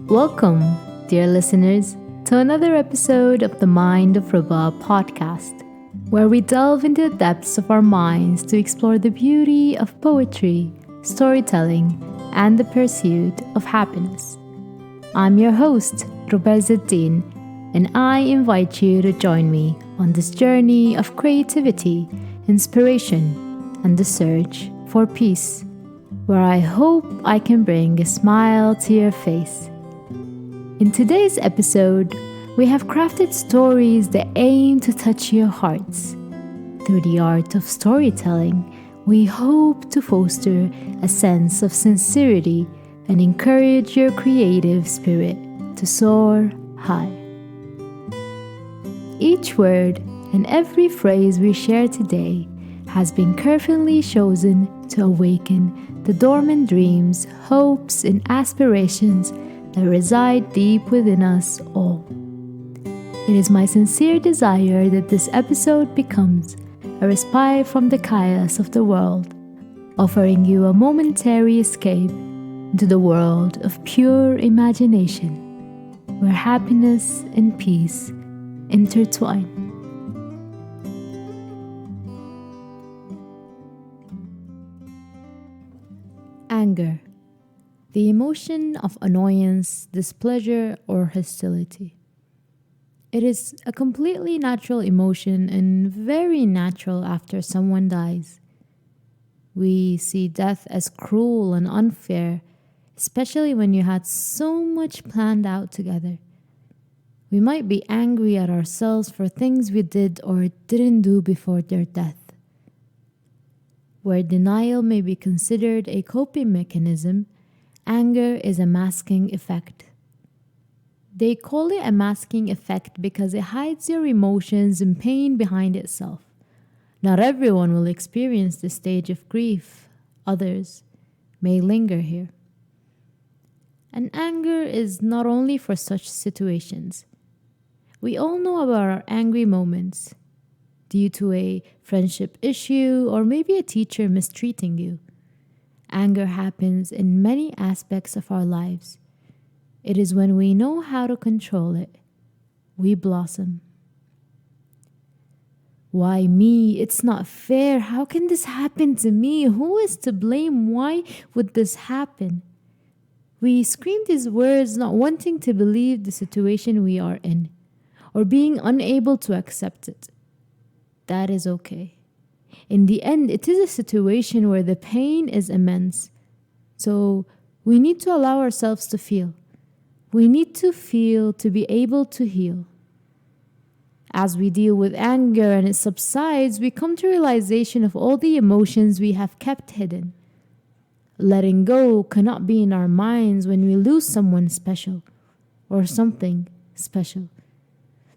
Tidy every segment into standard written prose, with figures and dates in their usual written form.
Welcome, dear listeners, to another episode of the Mindofruba podcast, where we delve into the depths of our minds to explore the beauty of poetry, storytelling, and the pursuit of happiness. I'm your host, Rubezuddin, and I invite you to join me on this journey of creativity, inspiration, and the search for peace, where I hope I can bring a smile to your face. In today's episode, we have crafted stories that aim to touch your hearts. Through the art of storytelling, we hope to foster a sense of sincerity and encourage your creative spirit to soar high. Each word and every phrase we share today has been carefully chosen to awaken the dormant dreams, hopes, and aspirations that reside deep within us all. It is my sincere desire that this episode becomes a respite from the chaos of the world, offering you a momentary escape into the world of pure imagination, where happiness and peace intertwine. Anger, the emotion of annoyance, displeasure, or hostility. It is a completely natural emotion and very natural after someone dies. We see death as cruel and unfair, especially when you had so much planned out together. We might be angry at ourselves for things we did or didn't do before their death. Where denial may be considered a coping mechanism, anger is a masking effect. They call it a masking effect because it hides your emotions and pain behind itself. Not everyone will experience this stage of grief. Others may linger here. And anger is not only for such situations. We all know about our angry moments due to a friendship issue or maybe a teacher mistreating you. Anger happens in many aspects of our lives. It is when we know how to control it, we blossom. Why me? It's not fair. How can this happen to me? Who is to blame? Why would this happen? We scream these words not wanting to believe the situation we are in or being unable to accept it. That is okay. In the end, it is a situation where the pain is immense. So we need to allow ourselves to feel. We need to feel to be able to heal. As we deal with anger and it subsides, we come to realization of all the emotions we have kept hidden. Letting go cannot be in our minds when we lose someone special or something special.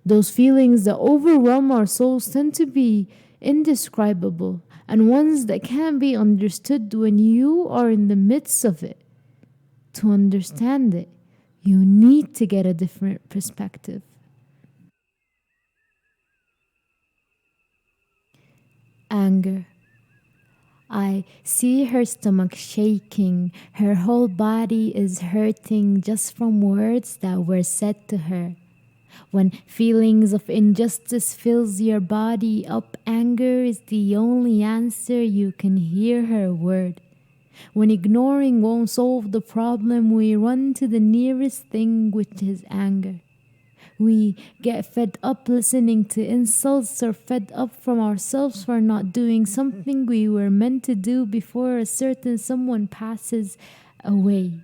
Those feelings that overwhelm our souls tend to be indescribable and ones that can't be understood when you are in the midst of it. To understand it, you need to get a different perspective. Anger. I see her stomach shaking. Her whole body is hurting just from words that were said to her. When feelings of injustice fills your body up, anger is the only answer. You can hear her word. When ignoring won't solve the problem, we run to the nearest thing, which is anger. We get fed up listening to insults or fed up from ourselves for not doing something we were meant to do before a certain someone passes away.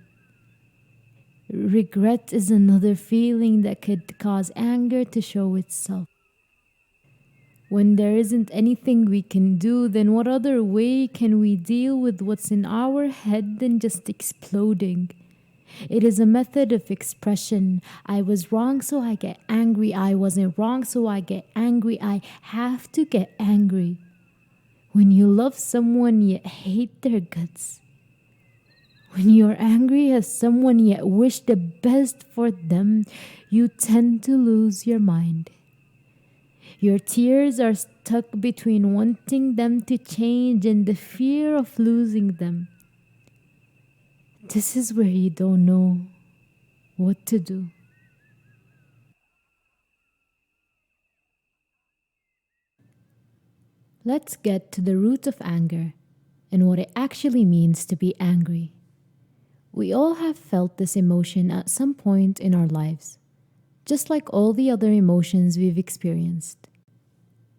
Regret is another feeling that could cause anger to show itself. When there isn't anything we can do, then what other way can we deal with what's in our head than just exploding? It is a method of expression. I was wrong, so I get angry. I wasn't wrong, so I get angry. I have to get angry. When you love someone yet hate their guts. When you're angry at someone yet wish the best for them, you tend to lose your mind. Your tears are stuck between wanting them to change and the fear of losing them. This is where you don't know what to do. Let's get to the root of anger and what it actually means to be angry. We all have felt this emotion at some point in our lives, just like all the other emotions we've experienced.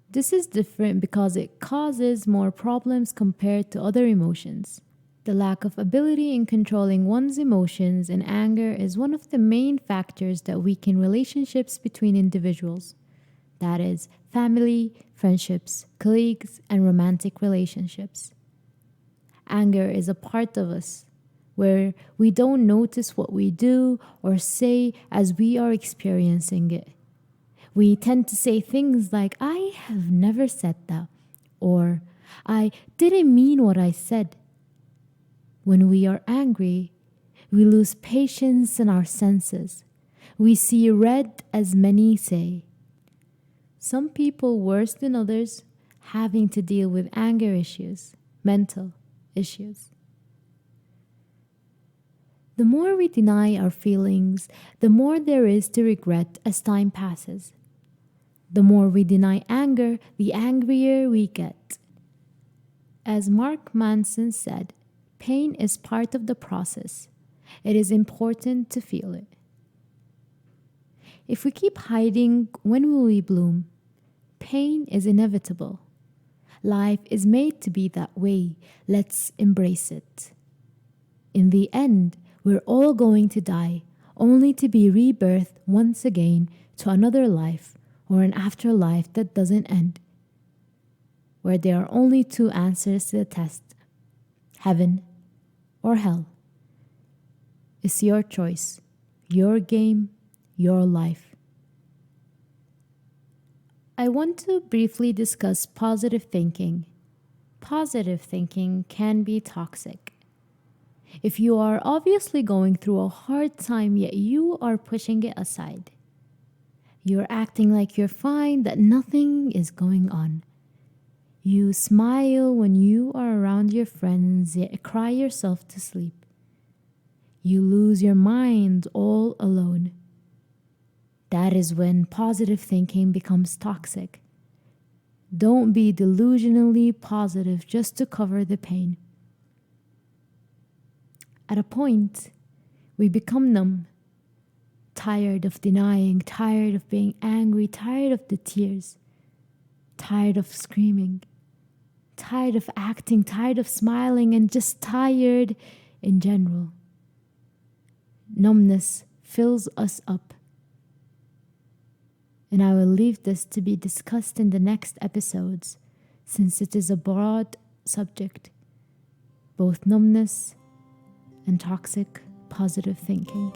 This is different because it causes more problems compared to other emotions. The lack of ability in controlling one's emotions and anger is one of the main factors that weaken relationships between individuals. That is, family, friendships, colleagues, and romantic relationships. Anger is a part of us where we don't notice what we do or say as we are experiencing it. We tend to say things like, I have never said that, or I didn't mean what I said. When we are angry, we lose patience in our senses. We see red, as many say. Some people worse than others having to deal with anger issues, mental issues. The more we deny our feelings, the more there is to regret as time passes. The more we deny anger, the angrier we get. As Mark Manson said, pain is part of the process. It is important to feel it. If we keep hiding, when will we bloom? Pain is inevitable. Life is made to be that way. Let's embrace it. In the end, we're all going to die, only to be rebirthed once again to another life or an afterlife that doesn't end, where there are only two answers to the test, heaven or hell. It's your choice, your game, your life. I want to briefly discuss positive thinking. Positive thinking can be toxic. If you are obviously going through a hard time yet you are pushing it aside, you're acting like you're fine, that nothing is going on. You smile when you are around your friends yet cry yourself to sleep. You lose your mind all alone. That is when positive thinking becomes toxic. Don't be delusionally positive just to cover the pain. At a point, we become numb, tired of denying, tired of being angry, tired of the tears, tired of screaming, tired of acting, tired of smiling, and just tired in general. Numbness fills us up. And I will leave this to be discussed in the next episodes, since it is a broad subject, both numbness and toxic positive thinking.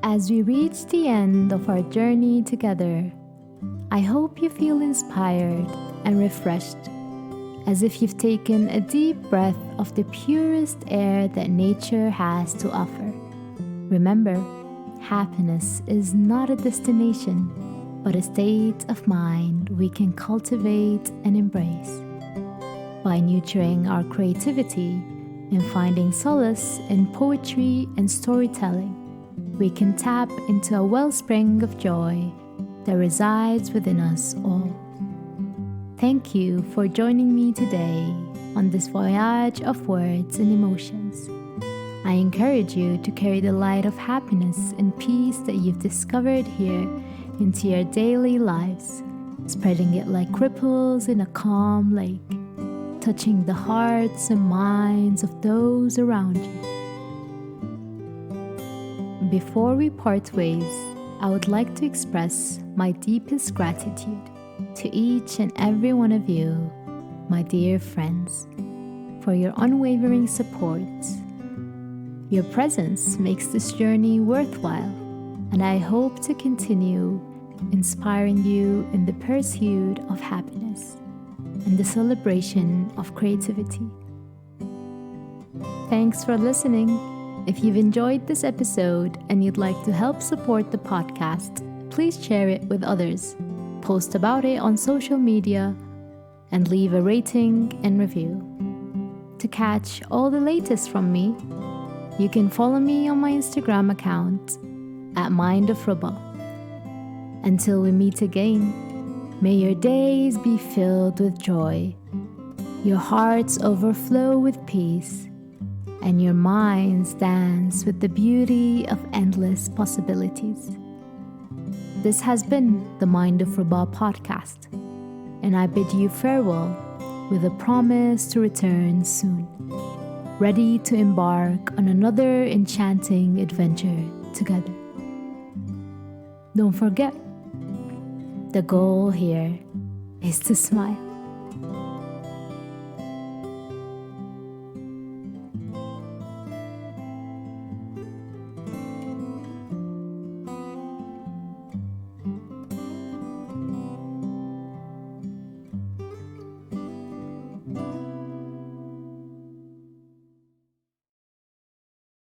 As we reach the end of our journey together, I hope you feel inspired and refreshed, as if you've taken a deep breath of the purest air that nature has to offer. Remember, happiness is not a destination, but a state of mind we can cultivate and embrace. By nurturing our creativity and finding solace in poetry and storytelling, we can tap into a wellspring of joy that resides within us all. Thank you for joining me today on this voyage of words and emotions. I encourage you to carry the light of happiness and peace that you've discovered here into your daily lives, spreading it like ripples in a calm lake, touching the hearts and minds of those around you. Before we part ways, I would like to express my deepest gratitude to each and every one of you, my dear friends, for your unwavering support. Your presence makes this journey worthwhile, and I hope to continue inspiring you in the pursuit of happiness and the celebration of creativity. Thanks for listening. If you've enjoyed this episode and you'd like to help support the podcast, please share it with others, post about it on social media, and leave a rating and review. To catch all the latest from me, you can follow me on my Instagram account at Mindofruba. Until we meet again, may your days be filled with joy, your hearts overflow with peace, and your minds dance with the beauty of endless possibilities. This has been the Mindofruba podcast, and I bid you farewell with a promise to return soon, ready to embark on another enchanting adventure together. Don't forget, the goal here is to smile.